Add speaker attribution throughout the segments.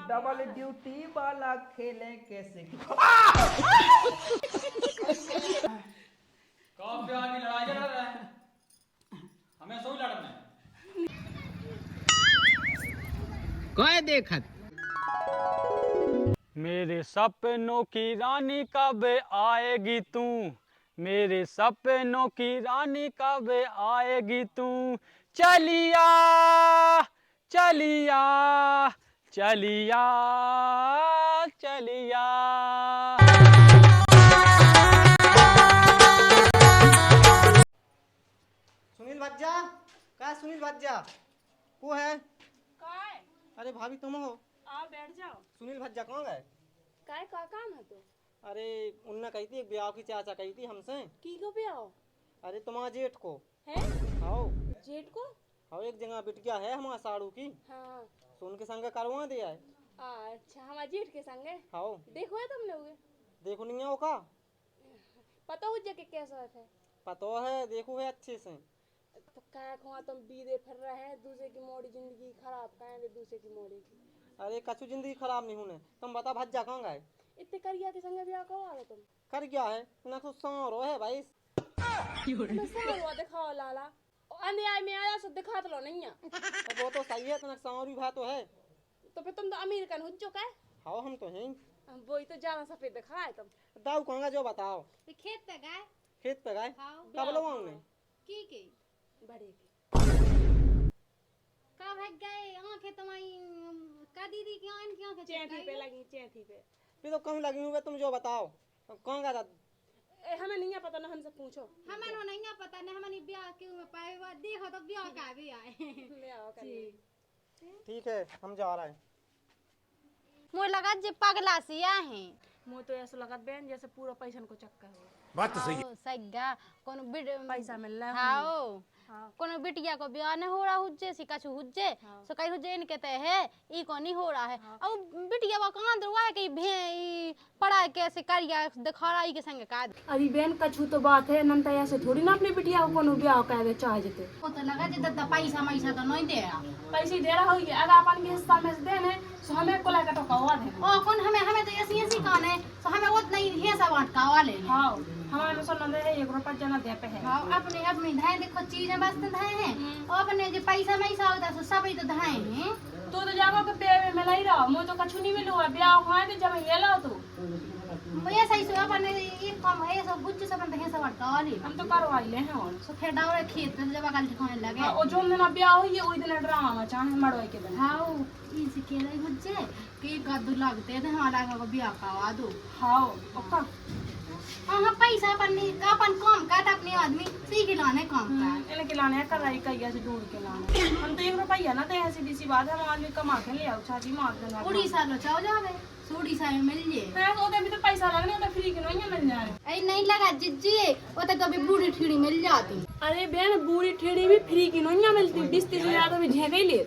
Speaker 1: Double duty वाला खेले कैसे।
Speaker 2: कौन पे आदमी लड़ाई लड़ रहा है? हमें सो लड़ना है।
Speaker 3: कह देखत
Speaker 2: मेरे सपनों की रानी कब आएगी तू, मेरे सपनों की रानी कब आएगी तू, चलिया चलिया चलिया चलिया।
Speaker 3: सुनील भज्जा का सुनील भज्जा को है?
Speaker 4: काय
Speaker 3: अरे भाभी तुम हो?
Speaker 4: आओ बैठ जाओ।
Speaker 3: सुनील भज्जा कहाँ गए?
Speaker 4: काय का काम है तो?
Speaker 3: अरे उनने कही थी एक ब्याह की चाचा कही थी हमसे।
Speaker 4: की को पे आओ
Speaker 3: अरे तुम्हारा जेठ को
Speaker 4: है?
Speaker 3: आओ
Speaker 4: जेठ को?
Speaker 3: आओ एक जगह बिटिया है हमारा साड़ू की,
Speaker 4: हाँ।
Speaker 3: तो उनके संग करवा दिया है।
Speaker 4: अच्छा हमारे जेठ के संग है।
Speaker 3: आओ
Speaker 4: देखो है तुम लोग?
Speaker 3: देखो नहीं आओ का
Speaker 4: पता हो जाके कैसा है?
Speaker 3: पता है देखो है अच्छे से।
Speaker 4: तो काय खुआ तुम बीदे फिर रहे हैं, दूसरे की मोड़ी जिंदगी खराब करेंगे दूसरे की मोड़ी की।
Speaker 3: अरे कछु जिंदगी खराब नहीं होने। तुम बता भज्जा कहाँ गए?
Speaker 4: इतने करिया के संग ब्याह कहो आ तुम।
Speaker 3: कर क्या है ना तो सांरो है भाई।
Speaker 4: तो सारो दिखाओ लाला। अंधेरा में आया सो दिखा तो लो नहीं है।
Speaker 3: वो तो सही है तना सांरू भाई तो है।
Speaker 4: तो फिर तुम तो अमेरिकन हो चुका है।
Speaker 3: हाँ हम तो हैं।
Speaker 4: वही तो ज्यादा सफेद दिखा है तुम।
Speaker 3: दाऊ कहाँ जो बताओ?
Speaker 5: खेत पे गए।
Speaker 3: खेत पे गए?
Speaker 5: हाँ।
Speaker 3: कब लोग ने
Speaker 5: की
Speaker 4: बड़े की
Speaker 5: का भाग गए आंखें तुम्हारी का दीदी की आंखें
Speaker 4: चैथी पे लगी चैथी पे।
Speaker 3: फिर तो कम लगी हुई तुम जो बताओ कहाँ गया था?
Speaker 4: हमें नहीं है पता ना, हमसे पूछो।
Speaker 5: हमें नो नहीं पता नहीं हमने ब्याह क्यों में पाए हुआ देखो तो ब्याह का भी आए।
Speaker 4: ले आओ कर।
Speaker 3: ठीक है हम जा रहे हैं।
Speaker 5: मोर लगा जे पगला सिया है।
Speaker 4: मुझे तो ऐसा लगा बहन जैसे पूरा पैसा को चक्कर हुआ।
Speaker 3: बात तो सही है।
Speaker 5: सग्गा कोनो बिट
Speaker 4: पैसा मिल रहा है।
Speaker 5: हाओ कोनो बिटिया को ब्याह नहीं हो रहा हुज्जे सिकाछु हुज्जे सो कई हुज्जे इनके ते है ई को नहीं हो रहा है। अब बिटिया बा कहां दरवा है कि भे पढ़ाई कैसे करिया दिखाई के संग का।
Speaker 4: अरे बहन कछु तो बात है नन तया से थोड़ी ना अपनी बिटिया को कोनो ब्याह करे चाहे जते।
Speaker 5: वो तो लगा जे दत्ता पैसा मैसा तो नहीं दे रहा।
Speaker 4: पैसे दे रहा होगी अगर अपन के हिस्सा में से देने सो हमें को लगा तो कवा दे।
Speaker 5: ओ कौन हमें तो ऐसी कान है तो हमें उतना ही है सब अटकावा ले।
Speaker 4: हां हमारे तो सुन दे 1 रुपया जना दे पे है।
Speaker 5: हां अपने अपनी धाए देखो चीजें बस धाए हैं और अपने जो पैसा मैसा होता सो सब ही तो धाए हैं।
Speaker 4: तो जागो के ब्याह में लाई रहा मुझे तो कछु नहीं मिलो ब्याह हुआ के जब ले लो तो
Speaker 5: भैया सही से अपन एक काम है सब बुच्चे सब है सब अटकावा ले।
Speaker 4: हम तो करवा ले हैं और
Speaker 5: सो फिर डावरे खेत पे जब कल दिखाने लगे
Speaker 4: और जो दिन ब्याह हुई है ओई दिन ड्रामा में चाहे मड़वाई के दिन।
Speaker 5: हां इनसे के रही बुच्चे के गद्दू लगते थे हमारा को ब्याह करवा दो।
Speaker 4: हां ओका
Speaker 5: हां पैसा अपन काम का अपने आदमी सीख लाने काम का
Speaker 4: इन्हें के लाने कर रही कैया से ढूंढ के लाने। हम तो 1 रुपया ना दे ऐसी सी बात है हम आदमी कमा के ले आओ छाती मार देना।
Speaker 5: उड़ीसा लो चाहो जावे उड़ीसा में मिल जे
Speaker 4: है तो भी तो पैसा लगने तो फ्री के नहीं मिल जा रहे।
Speaker 5: ऐ नहीं लगा जिज्जी वो तो कभी बूढ़ी ठीड़ी मिल जाती।
Speaker 4: अरे बहन बूढ़ी ठेड़ी भी फ्री की नहीं मिलती 20-30 भी झेगे ले।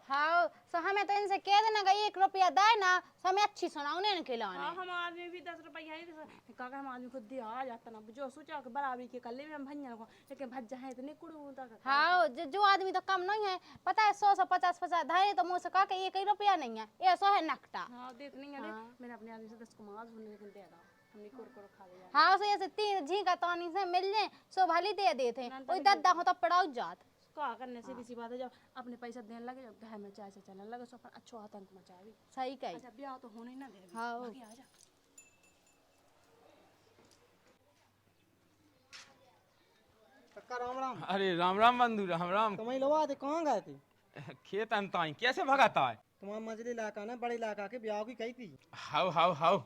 Speaker 5: हाँ सो हमें तो इनसे कह देना कि 1 रुपया दे ना सो हमें अच्छी सुनाऊने न खिलाने।
Speaker 4: हां हम आदमी भी 10 रुपया है काका हम आदमी खुद दिया आ जाता ना जो सोचा कि बराबरी के कर ले हम भंजन को लेकिन भज्जा है इतने कुड़ू तक।
Speaker 5: हाँ जो आदमी तो कम नहीं है पता है 100-150 धारे तो मुझसे कहा कि 1 रुपया नहीं है ये सो है नकटा।
Speaker 4: हां देत नहीं है मैंने अपने आदमी से 10 को मांगा सुन लेकिन दे रहा हमने कोर खा लिया।
Speaker 5: हाँ सो ऐसे 3 झींगा तानी से मिल जाए सो भली दे देते कोई दद्दा हो तो पड़ाऊ जात
Speaker 4: का करने सीधी सी बात है जब अपने पैसा देने लगे जब घर में चाय से चलने लगे सो अपन अच्छा आतंक मचावी।
Speaker 5: सही कही।
Speaker 4: अच्छा ब्याह तो होने ना दे।
Speaker 5: हाँ
Speaker 4: बाकी आ जा
Speaker 3: कक्का राम राम।
Speaker 2: अरे राम राम बंधु राम राम।
Speaker 3: तुम्हारी लोग आते कहाँ गए थे?
Speaker 2: खेत अंताई कैसे भगाता है?
Speaker 3: तुम्हारा मजली इलाका ना बड़े इलाका के ब्याह की कही थी।
Speaker 2: हाउ हाउ हाउ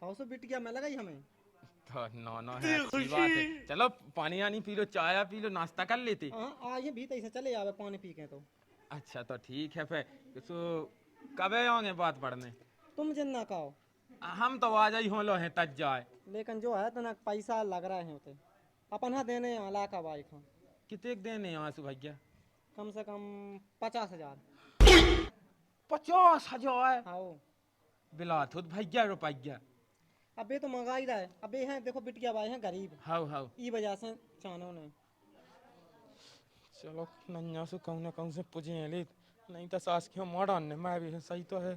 Speaker 3: हाउ से बिटिया में लगाई हमें
Speaker 2: तो नो है अच्छी बात है। चलो पानी आनी पी लो चाय पी लो नाश्ता कर लेते।
Speaker 3: हाँ आइए भी तैसे चले आवे पानी पी के तो।
Speaker 2: अच्छा तो ठीक है फिर तो कब आओगे बात पढ़ने?
Speaker 3: तुम जिन्ना कहो
Speaker 2: हम तो आ जाई हो लो है तज जाए
Speaker 3: लेकिन जो है तना पैसा लग रहा है होते अपन हाँ देने इलाका बाइक हाँ
Speaker 2: कितने देने आंसू भैया?
Speaker 3: कम से कम 50,000।
Speaker 2: 50,000?
Speaker 3: हाँ
Speaker 2: बिलात हो भैया रुपया।
Speaker 3: अबे तो महंगाई रहा है अबे हैं देखो बिटिया भाई हैं गरीब
Speaker 2: हाउ हाउ
Speaker 3: ई वजह से चानो ने।
Speaker 2: चलो नन्या से कहूँ ना कहूँ से पूछे ले नहीं तो सास क्यों मॉडर्न ने मैं भी सही तो है।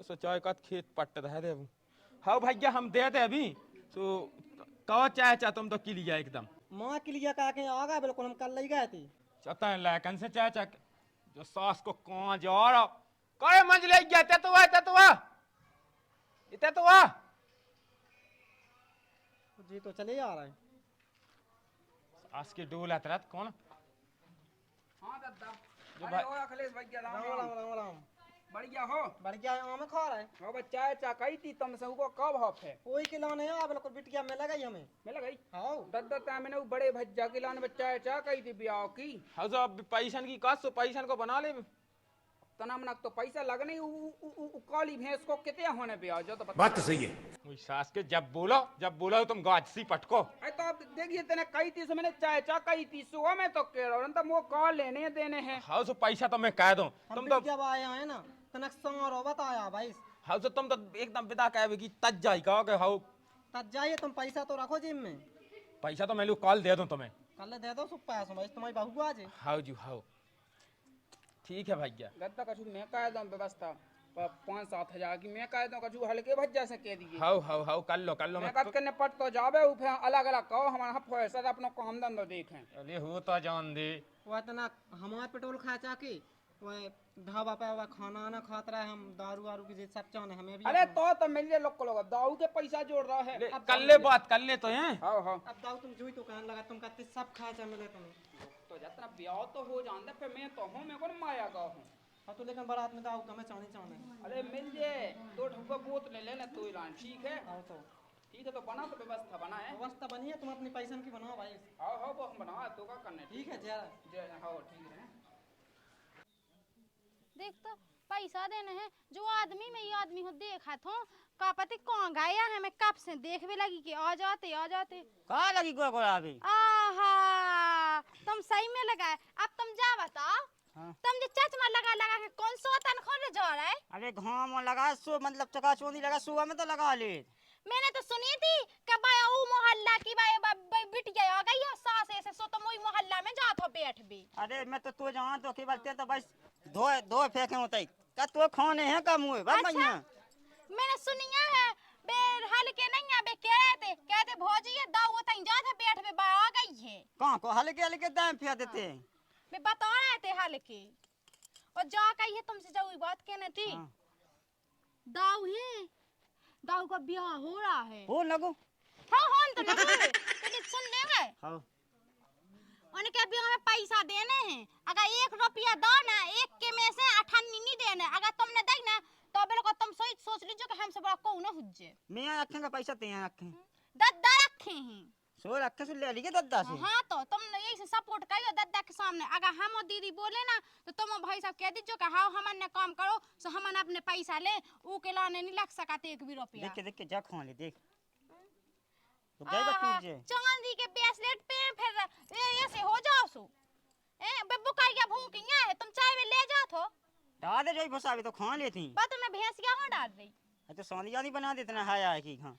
Speaker 6: सो चाय का खेत पट्ट रह दे। हाँ भैया हम दे दे अभी। सो कहो चाय चा तुम तो की लिया एकदम।
Speaker 3: माँ के लिए कहा के आ गए बिल्कुल, हम कल ले गए थे।
Speaker 6: चता है लायकन से चाय चा जो सास को कहाँ जा रहा करे मंज ले गया तेतुआ तेतुआ तेतुआ
Speaker 3: जी तो चले आ रहे हैं।
Speaker 6: सास की डोल है कौन
Speaker 1: हाँ दादा।
Speaker 6: जो
Speaker 1: अरे ओ अखिलेश भैया राम
Speaker 3: राम
Speaker 1: राम।
Speaker 3: राम राम राम।
Speaker 1: बढ़िया हो।
Speaker 3: बढ़िया है, आम खा रहे हैं।
Speaker 1: हो बच्चा चाय कही थी तुमसे वो कब हफ है
Speaker 3: कोई के लाने आ बिल्कुल बिटिया में लगा हमें।
Speaker 1: मिल गई।
Speaker 3: हाँ
Speaker 1: दादा टाइम मैंने वो बड़े भज्जा के लाने बच्चा चाय कही थी ब्याह की।
Speaker 6: हाँ जो अब पैसन की कस तो पैसन को बना ले।
Speaker 1: तना मना तो पैसा लगने काली भैंस को कितने होने ब्याह जो तो
Speaker 7: बात तो सही है।
Speaker 6: वही सास के जब बोलो तुम गाजसी पटको।
Speaker 1: अरे तो अब देखिए तेने कही थी मैंने चाय कही थी सुबह में तो कह रहा हूँ तो वो कॉल लेने देने हैं।
Speaker 6: हाँ तो पैसा तो मैं कह दूं
Speaker 3: हम
Speaker 6: तुम तो
Speaker 3: जब आए हैं ना तनक संग बताया भाई।
Speaker 6: हाँ तो तुम तो एकदम बिदा कहे कि तज जाई कहो कि हाँ
Speaker 3: तब जाइए, तुम पैसा तो रखो जिम में।
Speaker 6: पैसा तो मैं लू कॉल दे दूं तुम्हें।
Speaker 3: कल दे दो सुप पैसा भाई, तुम्हारी बहू आज।
Speaker 6: हाँ जी हाँ ठीक है भैया।
Speaker 1: दादा कछु मैं कह दूँ व्यवस्था 5-7 हजार की मैं कह दूँ कछु हल्के भज्जा से कह दिए।
Speaker 6: हाँ कर लो
Speaker 1: मैं कद करने पट तो जावे उ फिर अलग अलग कहो हमारा फैसला अपना काम धंधा देखें।
Speaker 6: अरे हो तो जान दे
Speaker 3: वो इतना हमारे पेट्रोल खा चाके वो ढाबा पे वो खाना ना खाता रहे, हम दारू वारू की सब चाने हमें भी।
Speaker 1: अरे तो मिल जाए लोग को लोग दाऊ के पैसा जोड़ रहा है।
Speaker 6: ले, कर ले बात कर ले तो हैं।
Speaker 1: हाँ हाँ
Speaker 3: अब दाऊ तुम जोई तो कहने लगा तुम कहते सब खा चा मिले तुम्हें।
Speaker 1: तो जितना ब्याह तो हो जानते फिर मैं तो हूँ मैं कौन माया का हूँ।
Speaker 3: हाँ तो लेकिन बारात में दाऊ कमे चाने चाने।
Speaker 1: अरे मिल जाए 2 ठुका बोत ले लेना तो ईरान ठीक है।
Speaker 3: हाँ तो
Speaker 1: ठीक है तो बना तो व्यवस्था बना है।
Speaker 3: व्यवस्था बनी है, तुम अपनी पैसा की बनाओ भाई।
Speaker 1: हाँ हाँ वो हम बनाओ तो का करने
Speaker 3: ठीक है जरा।
Speaker 1: जय हाँ ठीक है।
Speaker 5: देख तो पैसा देने हैं जो आदमी में ये आदमी को देखा था का पति कौन गाया है, मैं कब से देख भी लगी कि आ जाते
Speaker 8: कहाँ लगी गोरा अभी।
Speaker 5: आहा तुम सही में लगाए। अब तुम जा बताओ।
Speaker 8: हाँ।
Speaker 5: तुम जो चश्मा लगा लगा के कौन सा तनख्वाह जा रहा है।
Speaker 8: अरे घाम लगा सो मतलब चकाचौंधी लगा सुबह में तो लगा ले।
Speaker 5: मैंने तो सुनी थी कि भाई वो मोहल्ला की भाई बिटिया आ गई है सास ऐसे सो तुम वही मोहल्ला में जात हो बैठ भी।
Speaker 8: अरे मैं तो तू जहाँ तो केवल ते तो बस धो फेंके होते का तो खाने हैं का मुँह बस भैया।
Speaker 5: मैंने सुनिया है बे हल्के नहीं है बे कह रहे थे कहते भौजी ये दाऊ तई जात है बैठ बे आ गई है।
Speaker 8: कहाँ को हल्के हल्के दाम फेंक देते हैं।
Speaker 5: बे बता रहे थे हल्के और जा कही है तुमसे जाऊ बात कहने थी।
Speaker 8: हाँ।
Speaker 5: दाऊ है दाऊ का ब्याह हो रहा है।
Speaker 8: हो लगो।
Speaker 5: हाँ हाँ तो लेकिन सुन लेंगे
Speaker 8: हाँ।
Speaker 5: उनके ब्याह में पैसा देने हैं। अगर 1 रुपया दो ना एक के में से 98 नहीं देने। अगर तुमने दे ना तो बिल्कुल तुम सोच लीजिए कि हमसे बड़ा कौन है हुज्जे।
Speaker 8: मैं रखेंगे पैसा ते यहाँ रखें।
Speaker 5: दद्दा रखे हैं।
Speaker 8: सो रखे से ले लीजिए दद्दा से।
Speaker 5: हाँ तो तुम यही से सपोर्ट करियो दद्दा के सामने। अगर हम और दीदी बोले ना तो तुम भाई साहब कह दीजिए कि हाँ हमन ने काम करो सो हमन अपने पैसा ले ऊ के लाने नहीं लग सका 1 भी रुपया।
Speaker 8: देख के जा खा ले देख तो गए टूट जाए।
Speaker 5: चांदी के ब्रेसलेट पे फिर ऐसे हो जाओ सो ए बब्बू का क्या भूखिया है तुम चाय में ले जाओ तो
Speaker 8: डाल दे जो फसावे तो खा लेती।
Speaker 5: बात में भैंसिया हो डाल रही।
Speaker 8: तो सोनिया नहीं बना देते ना हाया है कि हाँ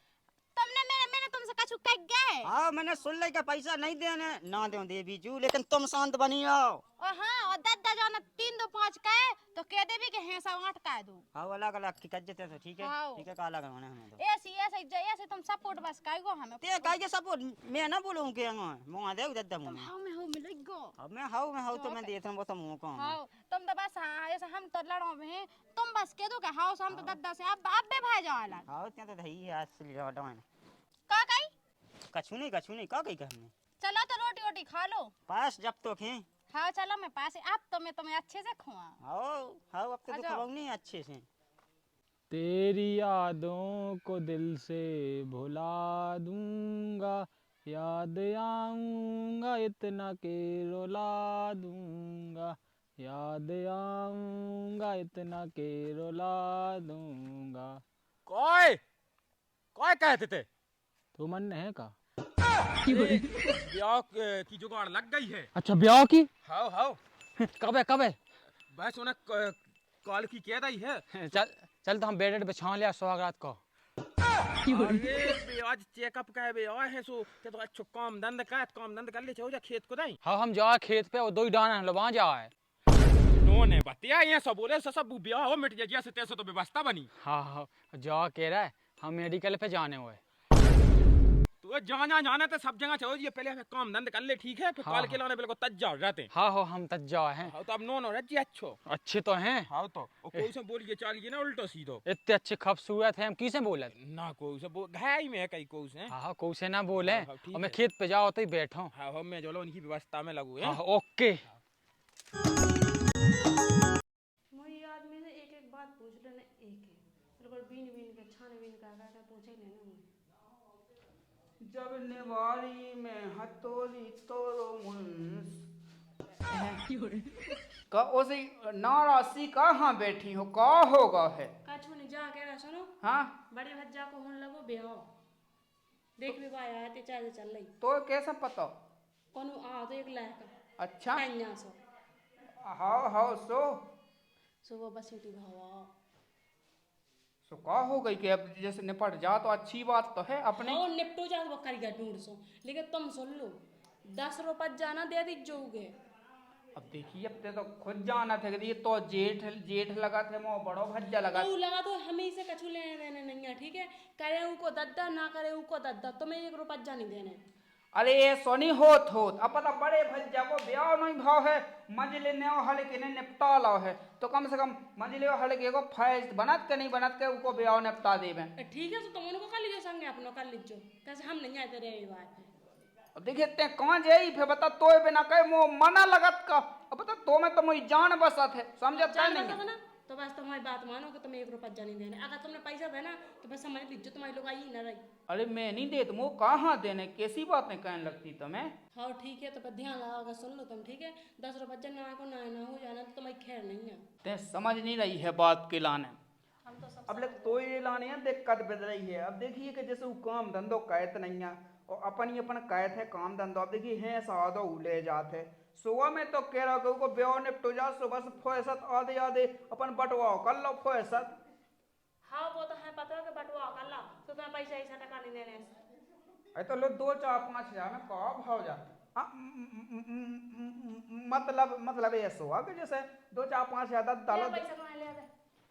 Speaker 5: तुमने मैंने तुमसे कछु कह गए।
Speaker 8: हाँ मैंने सुन लिया कि पैसा नहीं देने ना दे दे बीजू लेकिन तुम शांत बनी आओ।
Speaker 5: और हाँ और दद्दा जाना 3 2 5 कहे तो कह देवी कि हैं सब 8 कह दो।
Speaker 8: हाँ अलग अलग की कज्जत है तो ठीक है।
Speaker 5: हाँ।
Speaker 8: ठीक है काला करवाना हमें तो
Speaker 5: ऐसे तुम सपोर्ट बस कहो हमें।
Speaker 8: ते काहे के सपोर्ट मैं ना बोलूं के मुंह दे दद्दा मुंह में।
Speaker 5: हां मैं मिलेगो।
Speaker 8: अब मैं हाउ तो मैं देता हूं वो तो मुंह को।
Speaker 5: हां तुम तो बस हाँ ऐसे हम तो लड़ो में तुम बस कह दो कि हां हम तो दद्दा से अब बे भाई जावाला।
Speaker 8: हां ते तो धई है असली डावन
Speaker 5: का कही
Speaker 8: कछु नहीं का कही कहने।
Speaker 5: चलो तो रोटी वोटी खा लो।
Speaker 8: पास जब तो खे।
Speaker 5: हाँ चलो मैं पास अब तो मैं तुम्हें अच्छे से खुआ।
Speaker 8: हाउ अब तो खवाऊं नहीं अच्छे से।
Speaker 2: तेरी यादों को दिल से भुला दूंगा याद आऊंगा इतना के रुला दूंगा याद आऊंगा इतना के रुला दूंगा।
Speaker 6: कोई कहते थे
Speaker 2: तो मन है का
Speaker 6: ब्याह की जुगाड़ लग गई है।
Speaker 2: अच्छा ब्याह की
Speaker 6: हाँ
Speaker 2: कब है
Speaker 6: बस उन्हें कॉल की कह रही है।
Speaker 2: चल तो हम बेड पे छान लिया स्वागत को।
Speaker 6: अरे आज चेकअप का है ब्याह है सो तो अच्छा काम धंधा कर ले चलो जा खेत को दाई।
Speaker 2: हाँ हम जा खेत पे और 2 ही डाना है वहाँ जा है
Speaker 6: उन्होंने बतिया ये सब बोले सब ब्याह हो मिट गया से तैसे तो व्यवस्था बनी।
Speaker 2: हाँ हाँ जा कह रहा है हम मेडिकल पे जाने हुए।
Speaker 6: तो जाना तो सब जगह चलो, ये पहले हमें काम धंधे कर ले ठीक है, फिर
Speaker 2: हाँ,
Speaker 6: कॉल के लाने बिल्कुल तज्जा रहते हैं।
Speaker 2: हाँ हो हम तज्जा हैं।
Speaker 6: हाँ तो अब नो रजी अच्छो
Speaker 2: अच्छे तो हैं।
Speaker 6: हाँ तो कोई से बोलिए चलिए ना उल्टो सीधो
Speaker 2: इतने अच्छे खूबसूरत हैं हम किसे बोले
Speaker 6: ना, कोई से घाई में है कई कोई से।
Speaker 2: हाँ हाँ कौ से ना बोले।
Speaker 6: हाँ, ठीक
Speaker 2: और मैं
Speaker 6: है।
Speaker 2: खेत पे जाओ तो ही बैठा हूँ।
Speaker 6: हाँ मैं जो उनकी व्यवस्था में लगू है।
Speaker 2: हाँ ओके।
Speaker 4: मोई आदमी से एक एक बात पूछ लेना, एक बिल्कुल बीन बीन के छान बीन का पूछे लेना मुझे।
Speaker 1: जब निवारी में हथौड़ी तोरो मुंस का उसी नारासी कहाँ बैठी हो, का होगा है?
Speaker 4: कछु नहीं जा कह रहा सुनो,
Speaker 1: हाँ
Speaker 4: बड़े भज्जा को होने लगो ब्याह, देख भी पाया है ते चाहे चल रही
Speaker 1: तो कैसा पता?
Speaker 4: कोनो आ तो एक लायक
Speaker 1: अच्छा
Speaker 4: कन्या सो
Speaker 1: हाँ सो
Speaker 4: सुबह बसीटी भावा
Speaker 1: का हो गई कि अब जैसे निपट जा तो अच्छी बात तो है अपने।
Speaker 4: हाँ निपटो जा वो करेगा ढूंढ सो, लेकिन तुम सुन लो 10 रुपये जाना दे दी जोगे।
Speaker 1: अब देखिए अब ते तो खुद जाना थे कि ये तो जेठ लगा थे मो बड़ो भज्जा लगा।
Speaker 4: तो लगा तो हमें से कछु लेने देने नहीं है ठीक है, करे उनको दद्दा ना करे उनको दद्दा, तुम्हें 1 रुपया नहीं देने।
Speaker 1: अरे ये सोनी होत अब पता बड़े भज्जा को ब्याह नहीं भाव है, मंजिले ने हल के ने निपटा लाओ है तो कम से कम मंजिले हल के को फैज बनत के नहीं बनत के उनको ब्याह निपटा देवे।
Speaker 4: ठीक है तो तुम उनको कर लीजिए संगे अपनो कर लीजिए, कैसे हम नहीं आए तेरे ये बात।
Speaker 1: अब देखिए ते कहाँ जाई फिर बता तो बिना कहे मो मना लगत का, अब बता तो मैं तो मुई जान बसत है समझता नहीं है।
Speaker 4: ना तो बस तुम्हारी बात मानो कि तुम्हें 1 रुपया नहीं देने, अगर तुमने पैसा देना तो बस समझ लीजिए तुम्हारी लोग आई ना रही।
Speaker 1: अरे मैं नहीं दे तुम कहाँ देने, कैसी बातें कहने लगती तुम्हें।
Speaker 4: हाँ ठीक है तो फिर ध्यान लगाकर सुन लो तुम ठीक है, 10 रुपया ना को ना हो जाना तो तुम्हारी खैर नहीं है।
Speaker 1: ते समझ नहीं रही है बात के लाने।
Speaker 4: हम तो सब
Speaker 1: अब लग तो ये लाने हैं दिक्कत बद रही है। अब देखिए कि जैसे वो काम धंधो कैत नहीं है और अपन कैत है काम धंधो। अब देखिए है सादो ले जाते सुबह में तो कह रहा को ब्याह निपटो जा सुबह से फैसत आधे आधे अपन बटवाओ कर लो फैसत।
Speaker 4: हाँ वो तो है पता है कि बटवा कर ला तो तुम्हें पैसा ऐसा टका नहीं देने।
Speaker 1: अरे तो लो 2 4 5 हजार में कहा भाव जा मतलब ऐसा हुआ कि जैसे 2 4 5 हजार डालो।
Speaker 4: पैसा कहाँ ले आते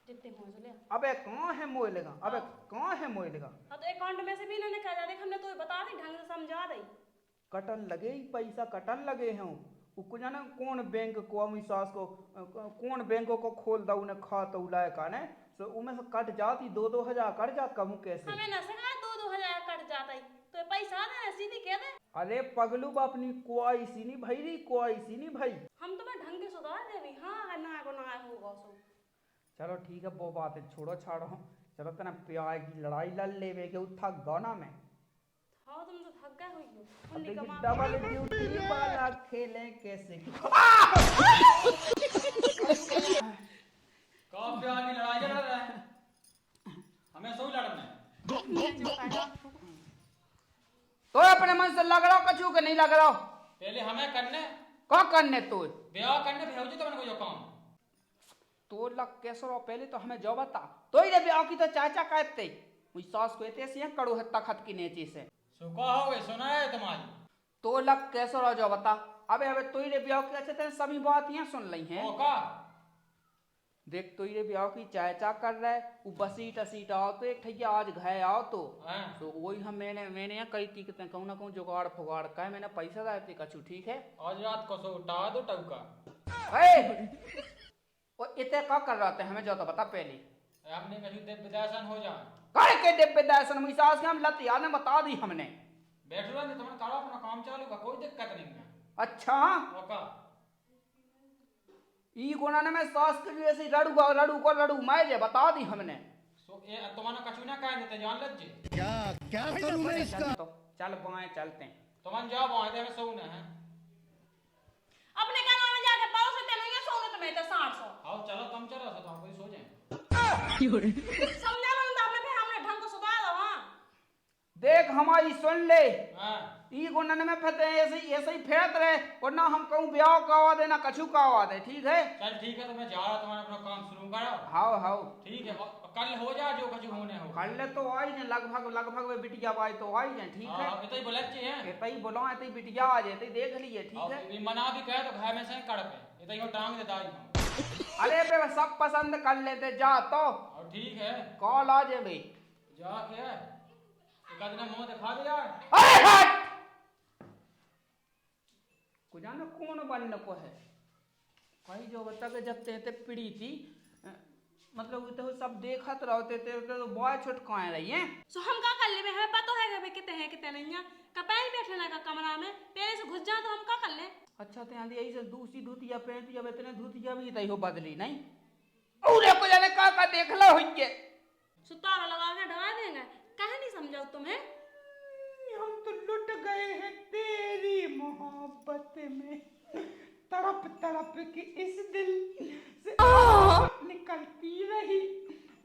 Speaker 4: जितने पहुँच ले।
Speaker 1: अबे कहाँ है मोह लेगा, अबे कहाँ है मोह लेगा।
Speaker 4: हाँ तो अकाउंट में से भी इन्होंने कहा देख हमने तो बता दी ढंग से समझा दी।
Speaker 1: कटन लगे ही पैसा कटन लगे हैं उसको जाना कौन बैंक को अमी सास को कौन बैंकों को खोल दऊ ने खाता उलाय का ने तो उनमें से कट जाती 2 हजार कट जात कहूँ कैसे।
Speaker 4: हमें न सका 2 हजार कट जाता ही तो पैसा दे सीधी कह दे।
Speaker 1: अरे पगलू अपनी कोई सी नहीं भाई री कोई सी नहीं भाई।
Speaker 4: हम तुम्हें ढंग से सुधार दे भी हाँ ना को ना होगा सो।
Speaker 1: चलो ठीक है वो बात है छोड़ो छाड़ो। चलो तना प्यार की लड़ाई लड़ ले के थक गाना में।
Speaker 4: हाँ तुम तो थक गए हुई हो।
Speaker 1: अब
Speaker 4: उन्हीं का
Speaker 1: देखिए
Speaker 4: माँ
Speaker 1: डबल ड्यूटी वाला खेले कैसे।
Speaker 2: कब प्यार की लड़ाई लड़ रहे हैं, हमें सो लड़ना है।
Speaker 1: तो अपने मन से लग रहा हो कछू के नहीं लग रहा हो।
Speaker 2: पहले हमें करने
Speaker 1: क्या करने तो
Speaker 2: ब्याह करने भेजो तो मैंने को जो काम
Speaker 1: तो लग कैसे रहो पहले तो हमें जो बता तो ही ब्याह की तो चाचा कहते मुझ सास को ऐसे कड़ो है तखत की नेची से
Speaker 2: सुखा हो गए सुना है तुम्हारी
Speaker 1: तो लग कैसे रहो जो बता। अबे अबे तो ही ब्याह की अच्छे तरह सभी बात यहाँ सुन ली हैं।
Speaker 2: मौका
Speaker 1: देख तो ये ब्याह की चाचा कर रहा है वो बसीट असीट आओ तो एक ठैया आज घर आओ तो वही हम मैंने यहाँ कही थी कितने कहूँ ना कहूँ जुगाड़ फुगाड़ का है मैंने पैसा दाए थे कछु ठीक है।
Speaker 2: आज रात को सो उठा दो टवका
Speaker 1: और इतने क्या कर रहा था हमें जो तो बता पहले
Speaker 2: हमने कहीं दिव्य दर्शन हो जाए
Speaker 1: काय के दिव्य दर्शन मिसाज के हम लत याद ने बता दी हमने।
Speaker 2: बैठ लो नहीं तुम्हारा करो अपना काम चालू का कोई दिक्कत नहीं है।
Speaker 1: अच्छा
Speaker 2: मौका
Speaker 1: ई कोना ने मैं सास के लिए ऐसे लड़ू मैं जे बता दी हमने।
Speaker 2: सो ये तुम्हारा कछु ना कह देते जान लग जे
Speaker 7: क्या करूं मैं इसका।
Speaker 1: तो चल बाएं चलते हैं
Speaker 2: तुम जाओ वहां में सोना है
Speaker 4: अपने कमरे में जाके पाओ से तेरे ये सोने तुम्हें तो 700।
Speaker 2: आओ चलो तुम चलो तो हम कोई सो जाए
Speaker 4: समझा लो तो हमने हमने ढंग को सुधार दो। हां
Speaker 1: देख हमारी सुन ले
Speaker 2: हां
Speaker 1: ई गुणन में फते ऐसे ही फेरत रहे वरना हम कहूं ब्याह का आवाज है ना कछु का आवाज है ठीक है।
Speaker 2: चल ठीक है तो मैं जा रहा तुम्हारा अपना काम शुरू करो।
Speaker 1: हाउ
Speaker 2: ठीक है कल हो जा जो कछु होने हो
Speaker 1: कल तो आई ने लगभग वे बिटिया बाई तो आई ने ठीक है।
Speaker 2: हां इतई बोलत छी हैं
Speaker 1: इतई बोलो इतई बिटिया आ जेतई देख लिए ठीक है।
Speaker 2: मना भी कहे तो घर में से कड़ पे इतई हो टांग दे दाई
Speaker 1: अरे बे सब पसंद कर लेते जा तो
Speaker 6: और ठीक है
Speaker 1: कॉल आ जाए भाई।
Speaker 6: जा क्या एक आध दिन मुंह दिखा दे यार।
Speaker 1: अरे हट को जाने कौन बनने को है कहीं जो बता के जब ते पीड़ी थी मतलब वो तो सब देखत रहते थे तो बॉय छुटकाए रही हैं।
Speaker 4: सो हम का कर ले बे, हमें पता है कि कितने हैं कितने नहीं है। कपाई बैठे ना का कमरा में पहले से घुस जाए तो हम का कर ले।
Speaker 1: अच्छा ते आंधी यही से दूसरी धुतिया पहनती जब इतने धुतिया भी तई हो बदली नहीं उरे को जाने का देखला होइए
Speaker 4: सुतारा लगा के ढा देंगे कहे नहीं समझाओ तुम्हें।
Speaker 1: हम तो लुट गए हैं तेरी मोहब्बत में तड़प तड़प के इस दिल से निकलती रही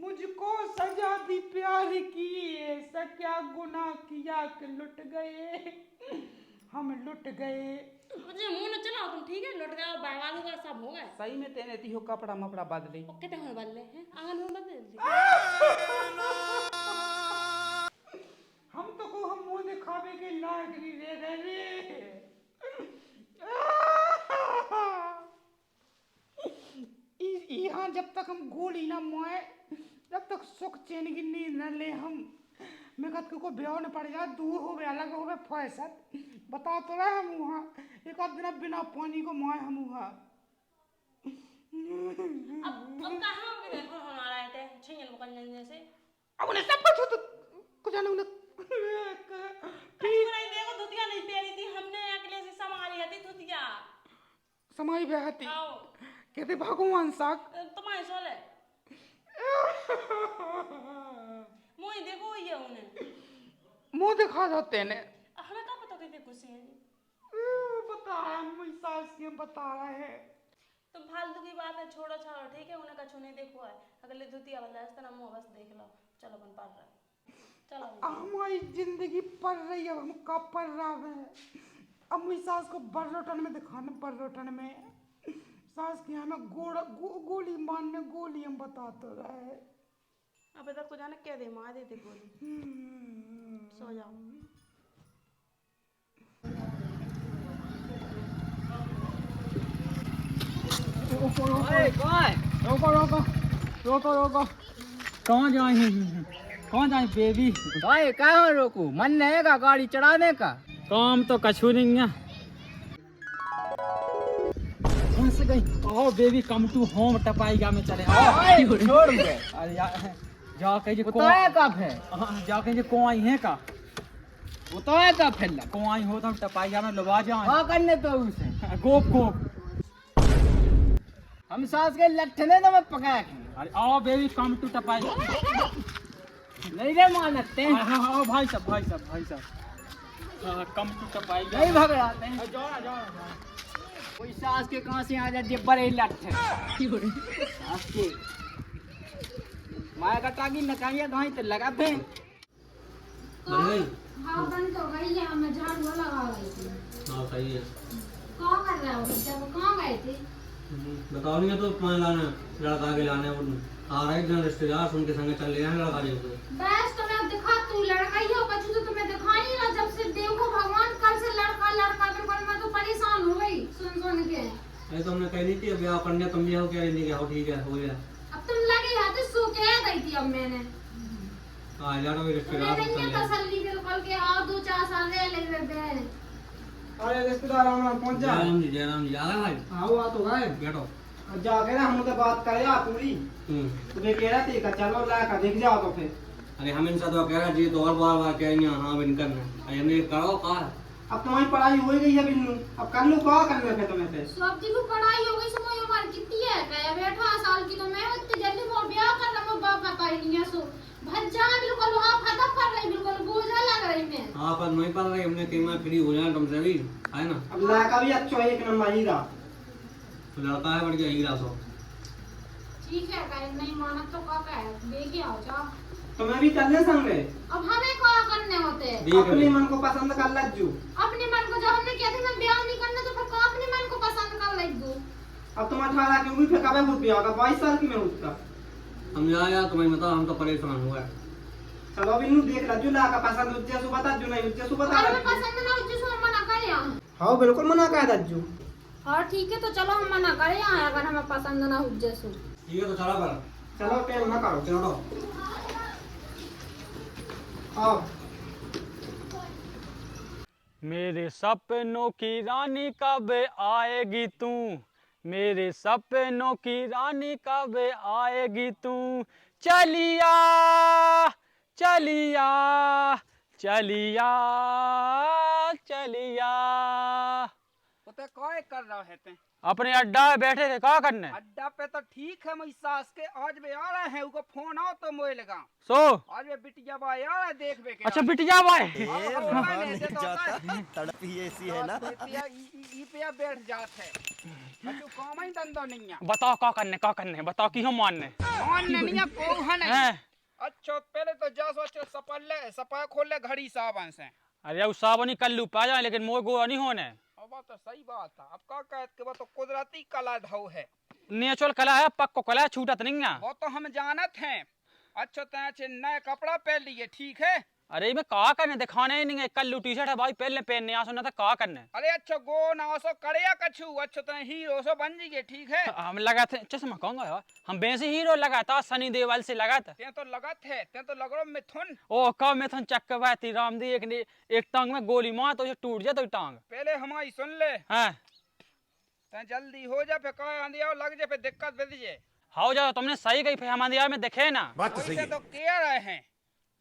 Speaker 1: मुझको सजा दी प्यार की ऐसा क्या गुनाह किया कि लुट गए हम लुट गए।
Speaker 4: मुझे मुंह न चलाओ तुम ठीक है, लुट गए और बर्बाद हो गए सब हो गए।
Speaker 1: सही में तेने थी हो कपड़ा मपड़ा बदली
Speaker 4: वो कितने होने बदले हैं आंगन में बदल दी।
Speaker 1: हम तो को हम मुंह दिखावे के लायक नहीं रह गए। यहाँ जब तक हम गोली ना मोए जब तक सुख चैन की नींद न ले हम मेघत को ब्याह न पड़ जाए दूर हो गया अलग हो गए फैसत बता तो रहे हम वहाँ एक आध दिन बिना पानी को मोए हम वहाँ।
Speaker 4: अब कहाँ हम के देखो होना रहे थे छियन मुकन्नन जैसे
Speaker 1: अब उन्हें सब कुछ कुछ जाने उन्हें
Speaker 4: नहीं देखो धुतिया नहीं पहनी थी हमने अगले से समारी थी धुतिया
Speaker 1: समाई बहती
Speaker 4: आओ
Speaker 1: कहते भगवान साग
Speaker 4: तुम्हारे सोले मुझे देखो ये उन्हें
Speaker 1: मुंह दिखा जाते ने
Speaker 4: हमें क्या पता कितने गुस्से हैं
Speaker 1: बता रहा है मेरी सास की बता रहा है।
Speaker 4: तुम फालतू की बात है छोड़ो छोड़ो ठीक है उन्हें कछु नहीं देखो है अगले धुतिया वाला इस तरह मुंह बस देख लो चलो बन पड़ रहा है चलो
Speaker 1: हमारी जिंदगी पड़ रही है हम कब पड़ रहा है अब मेरी सास को बर्रोटन में दिखाने बर्रोटन में सास की हमें गोली मारने गोली हम बता तो रहे
Speaker 4: अबे तक तो जाने क्या दे मार देते गोली सो जाओ।
Speaker 2: कहाँ जाए कहाँ जाए बेबी
Speaker 3: कहाँ रोकू मन नहीं का गाड़ी चढ़ाने का
Speaker 2: काम तो कछु नहीं है। फंस गई ओ बेबी कम टू होम टपाईगा में चले
Speaker 3: छोड़ दे
Speaker 2: अरे यार जा कहीं
Speaker 3: उताया कब है
Speaker 2: जा कहीं को आई है का
Speaker 3: उताया कब फैला
Speaker 2: को आई हो तो हम टपाईगा में लुबा जाए
Speaker 3: हाँ करने तो उसे
Speaker 2: गोप गोप
Speaker 3: हम सास के लट्ठने तो मैं पकाया
Speaker 2: अरे आओ बेबी कम टू टपाई
Speaker 3: नहीं रे मानते हैं
Speaker 2: हाँ भाई साहब कम टू टपाईगा
Speaker 3: नहीं भाग जाते हैं
Speaker 2: जाओ जाओ
Speaker 3: कोई सास के कहाँ से आ जाती बड़े लट्ठे सास के माया का टागी नकाइया कहाँ तो लगाते हैं
Speaker 5: हाँ बन तो गई है मैं झाड़ू लगा गई थी।
Speaker 9: हाँ सही है।
Speaker 5: कहाँ कर रहे हो जब कहाँ गए थे
Speaker 9: बताओ नहीं तो पानी लाने लड़का के लाने आ रहे जन रिश्तेदार सुन के संग चल ले हैं लड़का जी
Speaker 5: बस तो मैं दिखा तू लड़का ही हो कछु तो तुम्हें दिखा नहीं रहा जब से देखो भगवान कल से लड़का लड़का बिल्कुल मैं तो परेशान हो गई सुन के।
Speaker 9: अरे तो हमने कही नहीं थी ब्याह करने तुम भी हो क्या नहीं क्या हो ठीक है हो गया
Speaker 5: अब तुम लगे हाथ सो के आ गई थी अब मैंने
Speaker 9: आ जा रहा रिश्तेदार
Speaker 5: तुम्हें नहीं है तसल्ली बिल्कुल के आओ 2-4 साल रह ले गए।
Speaker 3: अरे रिश्तेदार हमारा पहुंच जा
Speaker 9: जयराम जी आ रहा भाई
Speaker 3: हाँ वो आ तो गए
Speaker 9: बैठो
Speaker 3: जाके ना हम तो बात करे पूरी तुम्हें कह रहा थी चलो लाकर देख जाओ तो फिर
Speaker 9: अरे हम इनसे तो कह रहा जी तो और बार कह रही हाँ बिन करना हमने करो कार
Speaker 3: अब तुम्हारी पढ़ाई हो गई है बिन्नू अब कर लो क्या करना है तुम्हें फिर
Speaker 5: सब जी को पढ़ाई हो गई समय उम्र कितनी है क्या 18 साल की तो मैं इतनी जल्दी मोर ब्याह करना मैं बाप पता ही नहीं है सो भज्जा बिल्कुल वहां फटा पड़ रही बिल्कुल बोझा लग रही मैं
Speaker 9: हाँ पर नहीं पढ़ रही हमने कहीं मैं फ्री हो जाए तुमसे भी है ना
Speaker 3: अब लड़का भी अच्छा है एक नंबर हीरा
Speaker 9: लड़का है बढ़ गया हीरा सो
Speaker 5: ठीक है कहीं नहीं माना तो का है देखिए आओ जाओ
Speaker 3: तो मैं भी चलने संग है
Speaker 5: अब हमें क्या करने होते हैं
Speaker 3: अपने मन को पसंद कर लज्जू
Speaker 5: अपने मन को जब हमने कहते मैं ब्याह नहीं करना तो फिर अपने मन को पसंद कर लज्जू
Speaker 3: अब तुम 18 की उम्र फिर कब खुद ब्याह का 22 साल की मैं उसका
Speaker 9: हम जाया तुम्हें बता हम तो परेशान हुआ
Speaker 3: चलो बिन्नू देख लज्जू ला का पसंद उज्जे सु बता जो नहीं उज्जे सु बता
Speaker 5: हमें पसंद ना उज्जू सु मना कर या
Speaker 3: हां बिल्कुल मना कर लज्जू
Speaker 5: हाँ ठीक है तो चलो हम मना करे आए अगर हमें पसंद ना हुज्जे सो।
Speaker 9: ठीक है तो चला कर
Speaker 3: चलो टेम ना करो।
Speaker 9: चलो
Speaker 3: आओ।
Speaker 2: मेरे सपनों की रानी कब आएगी तू, मेरे सपनों की रानी कब आएगी तू, चलिया चलिया चलिया चलिया।
Speaker 1: उते काय कर रहा है ते?
Speaker 2: अपने अड्डा पे बैठे थे, क्या करने?
Speaker 1: अड्डा पे तो ठीक है, मैं सास के आज भी आ रहे हैं, उनको फोन आओ तो मोए लगा
Speaker 2: सो
Speaker 1: आज भी बिटिया भाई आ रहा है देख बे के।
Speaker 2: अच्छा बिटिया भाई
Speaker 7: तड़प ही ऐसी है ना।
Speaker 1: पे बैठ जात है, बच्चों काम ही धंधो नहीं है।
Speaker 2: बताओ क्या करने बताओ कि हम मानने
Speaker 1: मानने नहीं है को है नहीं।
Speaker 2: हैं?
Speaker 1: अच्छा पहले तो जा सोच सपा खोल ले घड़ी साबन से।
Speaker 2: अरे उस साबनी कल्लू पा जाए लेकिन मोर गोरा नहीं होने।
Speaker 1: अब बात तो सही बात है, अब का कहत के बात तो कुदरती कला ढाऊ है,
Speaker 2: नेचुरल कला है, पक्को कला है, छूटत नहीं है।
Speaker 1: वो तो हम जानत हैं। अच्छा तो नया कपड़ा पहन लिए ठीक है।
Speaker 2: अरे मैं क्या करने दिखाने ही नहीं है, कल्लू टी शर्ट है भाई पहले पहनने आ सुना था क्या करने।
Speaker 1: अरे अच्छा गो ना सो कड़िया कछु, अच्छा तो हीरो सो बन जाइए ठीक है।
Speaker 2: हम लगा थे चश्मा कहूंगा यार, हम वैसे हीरो लगा था सनी देओल से लगा था।
Speaker 1: ते तो लगत है, ते तो लग रहा मिथुन।
Speaker 2: ओ कब मिथुन चक्रवर्ती राम दी एक टांग में गोली मार तो टूट जाए तो टांग।
Speaker 1: पहले हमारी सुन ले,
Speaker 2: हैं
Speaker 1: ते जल्दी हो जा, फिर कहा आंधिया लग जाए, फिर दिक्कत बढ़ जाए।
Speaker 2: हो जाओ तुमने सही कही, फिर हमारे यार में देखे ना।
Speaker 6: बात तो सही है।
Speaker 1: तो कह रहे हैं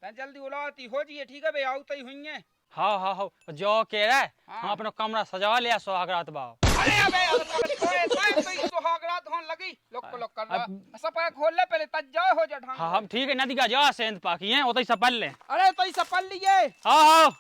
Speaker 1: ते जल्दी उलाती हो जाइए ठीक है भाई, आओ तो ही हुई है।
Speaker 2: हाँ जो कह रहा है
Speaker 1: हाँ।
Speaker 2: हम अपना कमरा सजा लिया सुहागरात बाव।
Speaker 1: अरे अबे तो सुहागरात होने लगी, लोग को लोग कर रहा सपा खोल ले पहले तज्जा हो जा ढंग।
Speaker 2: हाँ हम ठीक है नदी का जा सेंध पाकी है वो तो ही सपल ले।
Speaker 1: अरे तो ही सपल लिए।
Speaker 2: हाँ